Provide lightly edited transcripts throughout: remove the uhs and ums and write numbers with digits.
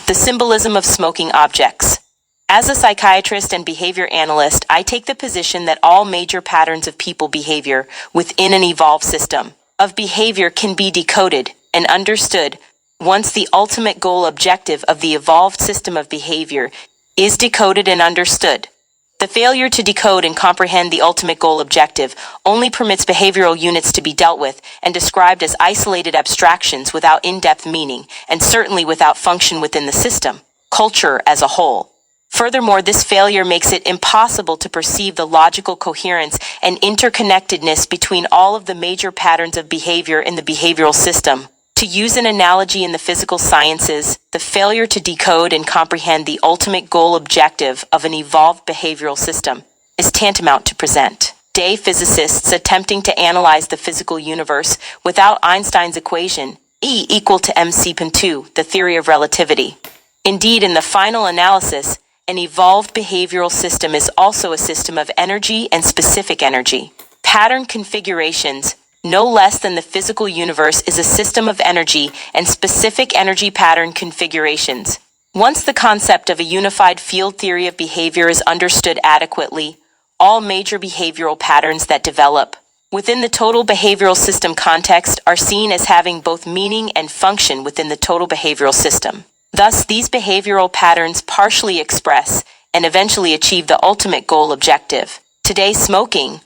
The symbolism of smoking objects. As a psychiatrist and behavior analyst, I take the position that all major patterns of people behavior within an evolved system of behavior can be decoded and understood once the ultimate goal objective of the evolved system of behavior is decoded and understood. The failure to decode and comprehend the ultimate goal objective only permits behavioral units to be dealt with and described as isolated abstractions without in-depth meaning, and certainly without function within the system, culture as a whole. Furthermore, this failure makes it impossible to perceive the logical coherence and interconnectedness between all of the major patterns of behavior in the behavioral system. To use an analogy in the physical sciences, the failure to decode and comprehend the ultimate goal objective of an evolved behavioral system is tantamount to present-day physicists attempting to analyze the physical universe without Einstein's equation, E equal to mc/2, the theory of relativity. Indeed, in the final analysis, an evolved behavioral system is also a system of energy and specific energy. Pattern configurations, no less than the physical universe, is a system of energy and specific energy pattern configurations. Once the concept of a unified field theory of behavior is understood adequately, all major behavioral patterns that develop within the total behavioral system context are seen as having both meaning and function within the total behavioral system. Thus, these behavioral patterns partially express and eventually achieve the ultimate goal objective. Today, smoking,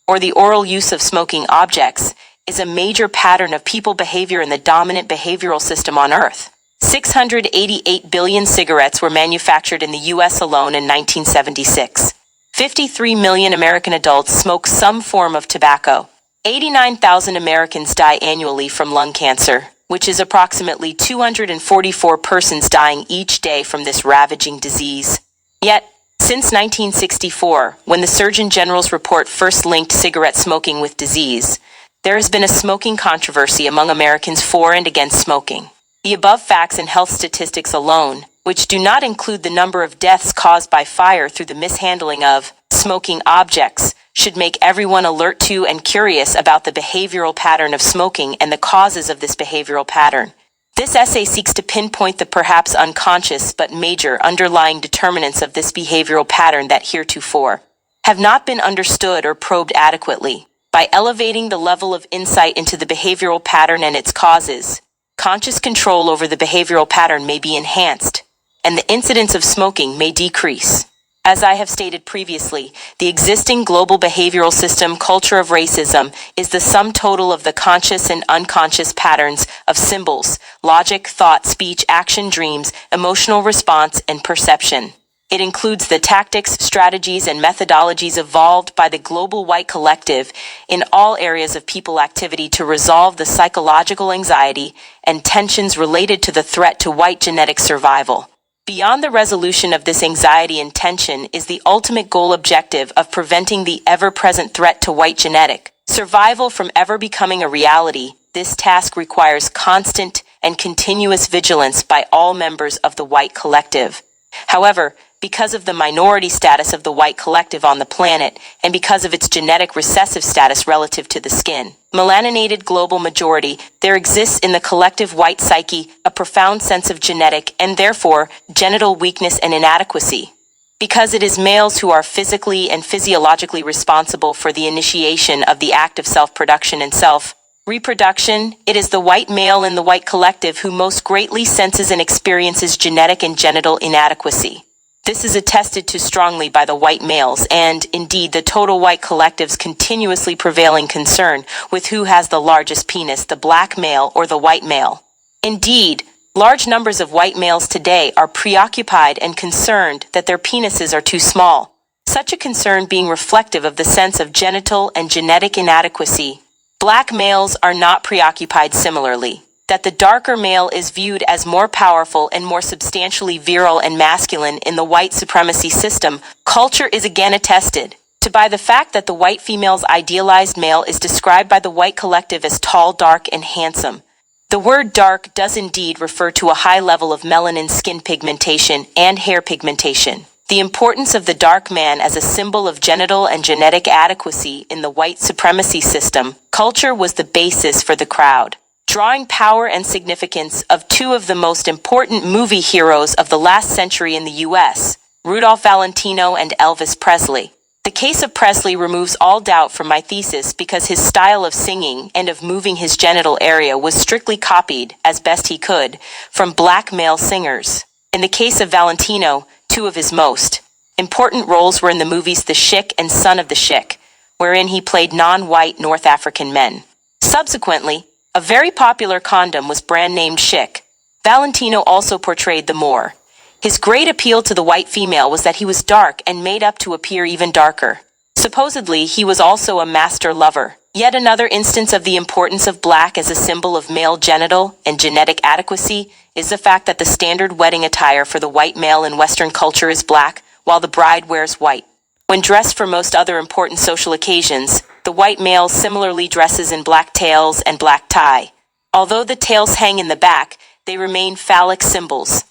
or the oral use of smoking objects, is a major pattern of people behavior in the dominant behavioral system on Earth. 688 billion cigarettes were manufactured in the U.S. alone in 1976. 53 million American adults smoke some form of tobacco. 89,000 Americans die annually from lung cancer, which is approximately 244 persons dying each day from this ravaging disease. Yet, since 1964, when the Surgeon General's report first linked cigarette smoking with disease, there has been a smoking controversy among Americans for and against smoking. The above facts and health statistics alone, which do not include the number of deaths caused by fire through the mishandling of smoking objects, should make everyone alert to and curious about the behavioral pattern of smoking and the causes of this behavioral pattern. This essay seeks to pinpoint the perhaps unconscious but major underlying determinants of this behavioral pattern that heretofore have not been understood or probed adequately. By elevating the level of insight into the behavioral pattern and its causes, conscious control over the behavioral pattern may be enhanced, and the incidence of smoking may decrease. As I have stated previously, the existing global behavioral system culture of racism is the sum total of the conscious and unconscious patterns of symbols, logic, thought, speech, action, dreams, emotional response, and perception. It includes the tactics, strategies, and methodologies evolved by the global white collective in all areas of people activity to resolve the psychological anxiety and tensions related to the threat to white genetic survival. Beyond the resolution of this anxiety and tension is the ultimate goal objective of preventing the ever-present threat to white genetic survival from ever becoming a reality. This task requires constant and continuous vigilance by all members of the white collective. However, because of the minority status of the white collective on the planet, and because of its genetic recessive status relative to the skin, melaninated global majority, there exists in the collective white psyche a profound sense of genetic and therefore genital weakness and inadequacy. Because it is males who are physically and physiologically responsible for the initiation of the act of self-production and self-reproduction, it is the white male in the white collective who most greatly senses and experiences genetic and genital inadequacy. This is attested to strongly by the white males and, indeed, the total white collective's continuously prevailing concern with who has the largest penis, the black male or the white male. Indeed, large numbers of white males today are preoccupied and concerned that their penises are too small, such a concern being reflective of the sense of genital and genetic inadequacy. Black males are not preoccupied similarly. That the darker male is viewed as more powerful and more substantially virile and masculine in the white supremacy system, culture is again attested to by the fact that the white female's idealized male is described by the white collective as tall, dark, and handsome. The word dark does indeed refer to a high level of melanin skin pigmentation and hair pigmentation. The importance of the dark man as a symbol of genital and genetic adequacy in the white supremacy system, culture was the basis for the crowd drawing power and significance of two of the most important movie heroes of the last century in the U.S., Rudolph Valentino and Elvis Presley. The case of Presley removes all doubt from my thesis because his style of singing and of moving his genital area was strictly copied, as best he could, from black male singers. In the case of Valentino, two of his most important roles were in the movies The Sheik and Son of the Sheik, wherein he played non-white North African men. Subsequently, a very popular condom was brand-named Sheik. Valentino also portrayed the Moor. His great appeal to the white female was that he was dark and made up to appear even darker. Supposedly, he was also a master lover. Yet another instance of the importance of black as a symbol of male genital and genetic adequacy is the fact that the standard wedding attire for the white male in Western culture is black, while the bride wears white. When dressed for most other important social occasions, the white male similarly dresses in black tails and black tie. Although the tails hang in the back, they remain phallic symbols.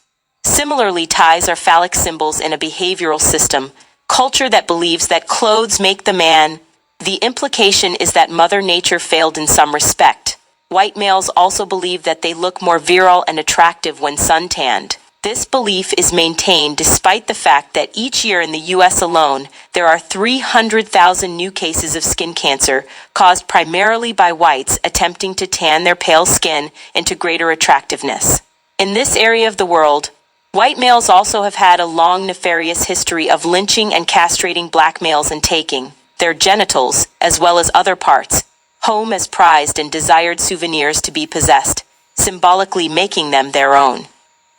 Similarly, ties are phallic symbols in a behavioral system, culture that believes that clothes make the man. The implication is that Mother Nature failed in some respect. White males also believe that they look more virile and attractive when suntanned. This belief is maintained despite the fact that each year in the U.S. alone, there are 300,000 new cases of skin cancer caused primarily by whites attempting to tan their pale skin into greater attractiveness. In this area of the world, white males also have had a long nefarious history of lynching and castrating black males and taking their genitals, as well as other parts, home as prized and desired souvenirs to be possessed, symbolically making them their own.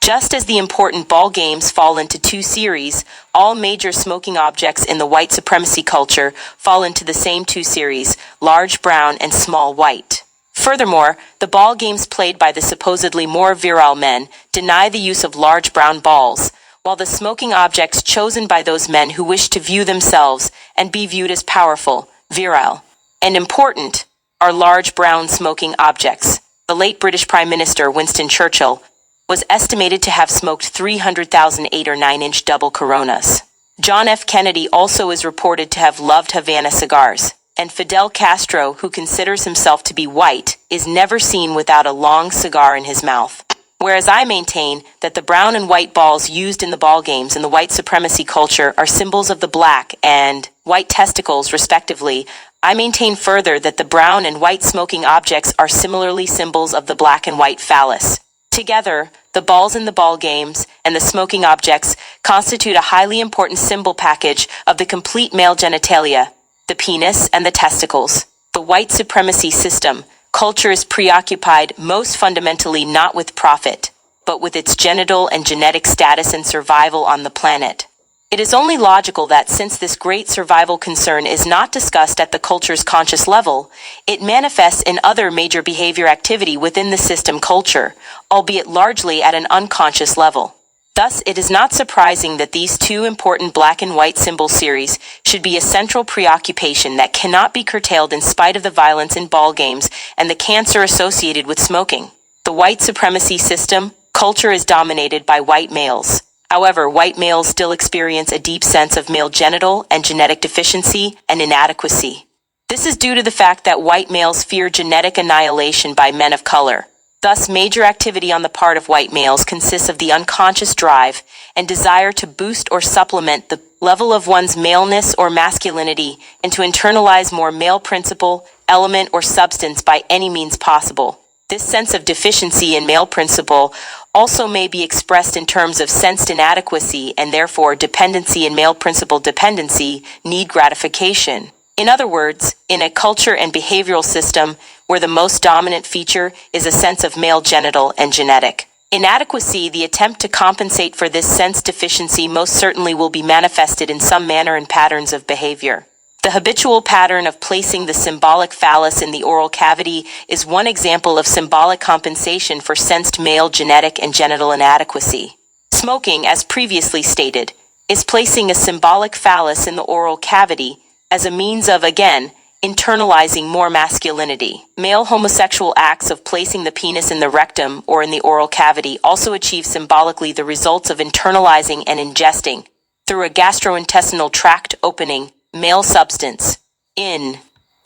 Just as the important ball games fall into two series, all major smoking objects in the white supremacy culture fall into the same two series, large brown and small white. Furthermore, the ball games played by the supposedly more virile men deny the use of large brown balls, while the smoking objects chosen by those men who wish to view themselves and be viewed as powerful, virile, and important are large brown smoking objects. The late British Prime Minister Winston Churchill was estimated to have smoked 300,000 8 or 9-inch double Coronas. John F. Kennedy also is reported to have loved Havana cigars, and Fidel Castro, who considers himself to be white, is never seen without a long cigar in his mouth. Whereas I maintain that the brown and white balls used in the ball games in the white supremacy culture are symbols of the black and white testicles, respectively, I maintain further that the brown and white smoking objects are similarly symbols of the black and white phallus. Together, the balls in the ball games and the smoking objects constitute a highly important symbol package of the complete male genitalia, the penis and the testicles. The white supremacy system, culture is preoccupied most fundamentally not with profit, but with its genital and genetic status and survival on the planet. It is only logical that since this great survival concern is not discussed at the culture's conscious level, it manifests in other major behavior activity within the system culture, albeit largely at an unconscious level. Thus, it is not surprising that these two important black and white symbol series should be a central preoccupation that cannot be curtailed in spite of the violence in ball games and the cancer associated with smoking. The white supremacy system, culture is dominated by white males. However, white males still experience a deep sense of male genital and genetic deficiency and inadequacy. This is due to the fact that white males fear genetic annihilation by men of color. Thus, major activity on the part of white males consists of the unconscious drive and desire to boost or supplement the level of one's maleness or masculinity and to internalize more male principle, element, or substance by any means possible. This sense of deficiency in male principle also may be expressed in terms of sensed inadequacy and therefore dependency in male principle dependency, need gratification. In other words, in a culture and behavioral system where the most dominant feature is a sense of male genital and genetic inadequacy, the attempt to compensate for this sense deficiency most certainly will be manifested in some manner in patterns of behavior. The habitual pattern of placing the symbolic phallus in the oral cavity is one example of symbolic compensation for sensed male genetic and genital inadequacy. Smoking, as previously stated, is placing a symbolic phallus in the oral cavity as a means of, again, internalizing more masculinity. Male homosexual acts of placing the penis in the rectum or in the oral cavity also achieve symbolically the results of internalizing and ingesting, through a gastrointestinal tract opening, male substance. In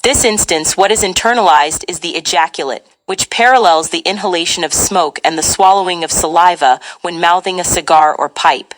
this instance, what is internalized is the ejaculate, which parallels the inhalation of smoke and the swallowing of saliva when mouthing a cigar or pipe.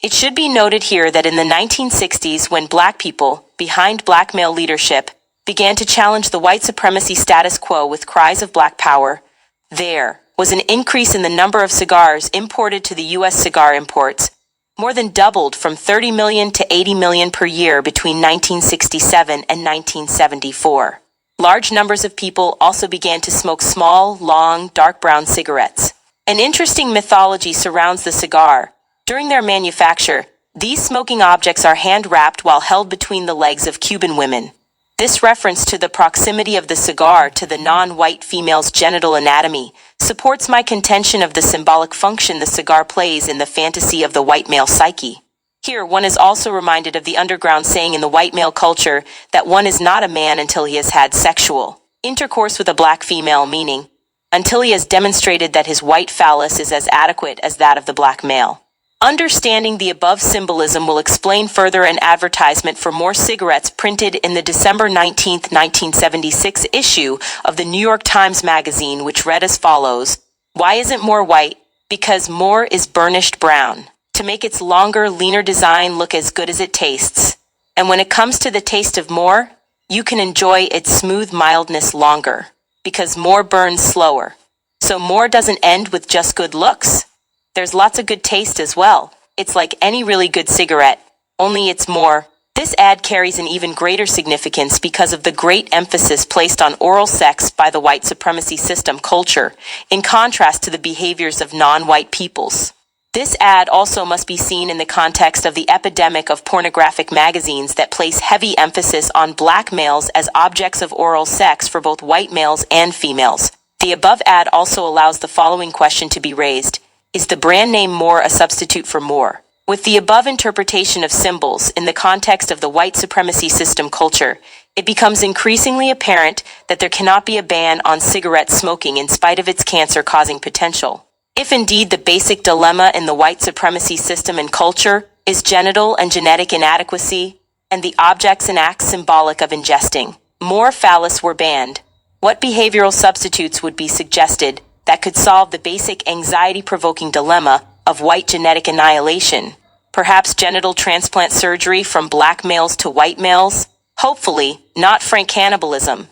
It should be noted here that in the 1960s, when black people, behind black male leadership, began to challenge the white supremacy status quo with cries of black power, there was an increase in the number of cigars imported to the U.S. cigar imports, more than doubled from 30 million to 80 million per year between 1967 and 1974. Large numbers of people also began to smoke small, long, dark brown cigarettes. An interesting mythology surrounds the cigar. During their manufacture, these smoking objects are hand-wrapped while held between the legs of Cuban women. This reference to the proximity of the cigar to the non-white female's genital anatomy supports my contention of the symbolic function the cigar plays in the fantasy of the white male psyche. Here, one is also reminded of the underground saying in the white male culture that one is not a man until he has had sexual intercourse with a black female, meaning until he has demonstrated that his white phallus is as adequate as that of the black male. Understanding the above symbolism will explain further an advertisement for more cigarettes printed in the December 19, 1976 issue of the New York Times Magazine, which read as follows: "Why isn't more white? Because more is burnished brown, to make its longer, leaner design look as good as it tastes. And when it comes to the taste of more, you can enjoy its smooth mildness longer, because more burns slower. So more doesn't end with just good looks. There's lots of good taste as well. It's like any really good cigarette, only it's more." This ad carries an even greater significance because of the great emphasis placed on oral sex by the white supremacy system culture, in contrast to the behaviors of non-white peoples. This ad also must be seen in the context of the epidemic of pornographic magazines that place heavy emphasis on black males as objects of oral sex for both white males and females. The above ad also allows the following question to be raised: is the brand name More a substitute for more? With the above interpretation of symbols in the context of the white supremacy system culture, it becomes increasingly apparent that there cannot be a ban on cigarette smoking in spite of its cancer-causing potential. If indeed the basic dilemma in the white supremacy system and culture is genital and genetic inadequacy, and the objects and acts symbolic of ingesting more phallus were banned, what behavioral substitutes would be suggested that could solve the basic anxiety-provoking dilemma of white genetic annihilation? Perhaps genital transplant surgery from black males to white males? Hopefully, not frank cannibalism.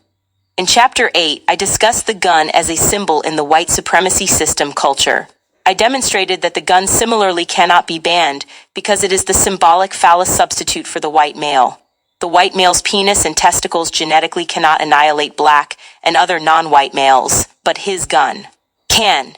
In Chapter 8, I discussed the gun as a symbol in the white supremacy system culture. I demonstrated that the gun similarly cannot be banned because it is the symbolic phallus substitute for the white male. The white male's penis and testicles genetically cannot annihilate black and other non-white males, but his gun can.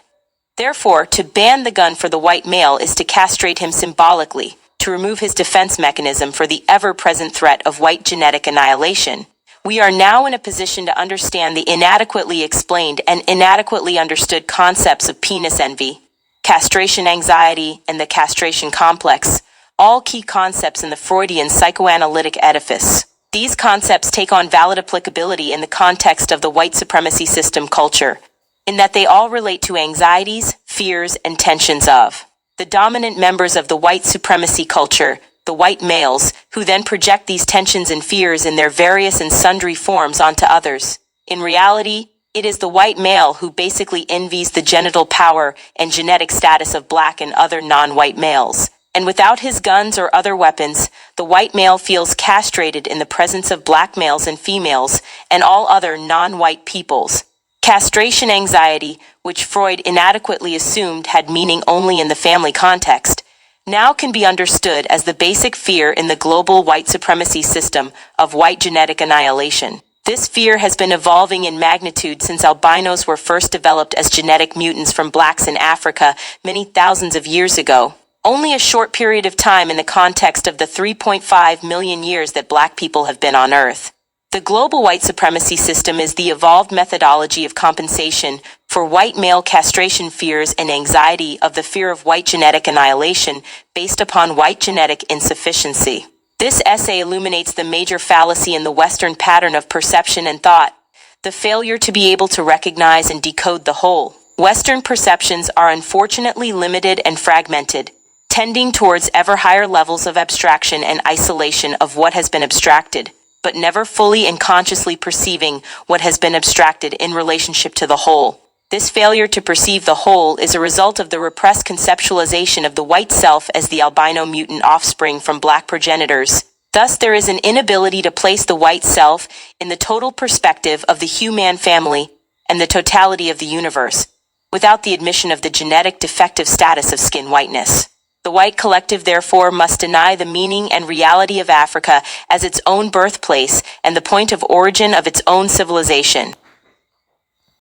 Therefore, to ban the gun for the white male is to castrate him symbolically, to remove his defense mechanism for the ever-present threat of white genetic annihilation. We are now in a position to understand the inadequately explained and inadequately understood concepts of penis envy, castration anxiety, and the castration complex, all key concepts in the Freudian psychoanalytic edifice. These concepts take on valid applicability in the context of the white supremacy system culture, in that they all relate to anxieties, fears, and tensions of the dominant members of the white supremacy culture, the white males, who then project these tensions and fears in their various and sundry forms onto others. In reality, it is the white male who basically envies the genital power and genetic status of black and other non-white males. And without his guns or other weapons, the white male feels castrated in the presence of black males and females and all other non-white peoples. Castration anxiety, which Freud inadequately assumed had meaning only in the family context, now can be understood as the basic fear in the global white supremacy system of white genetic annihilation. This fear has been evolving in magnitude since albinos were first developed as genetic mutants from blacks in Africa many thousands of years ago. Only a short period of time in the context of the 3.5 million years that black people have been on Earth. The global white supremacy system is the evolved methodology of compensation for white male castration fears and anxiety of the fear of white genetic annihilation based upon white genetic insufficiency. This essay illuminates the major fallacy in the Western pattern of perception and thought, the failure to be able to recognize and decode the whole. Western perceptions are unfortunately limited and fragmented, tending towards ever higher levels of abstraction and isolation of what has been abstracted. but never fully and consciously perceiving what has been abstracted in relationship to the whole. This failure to perceive the whole is a result of the repressed conceptualization of the white self as the albino mutant offspring from black progenitors. Thus, there is an inability to place the white self in the total perspective of the human family and the totality of the universe, without the admission of the genetic defective status of skin whiteness. The white collective, therefore, must deny the meaning and reality of Africa as its own birthplace and the point of origin of its own civilization.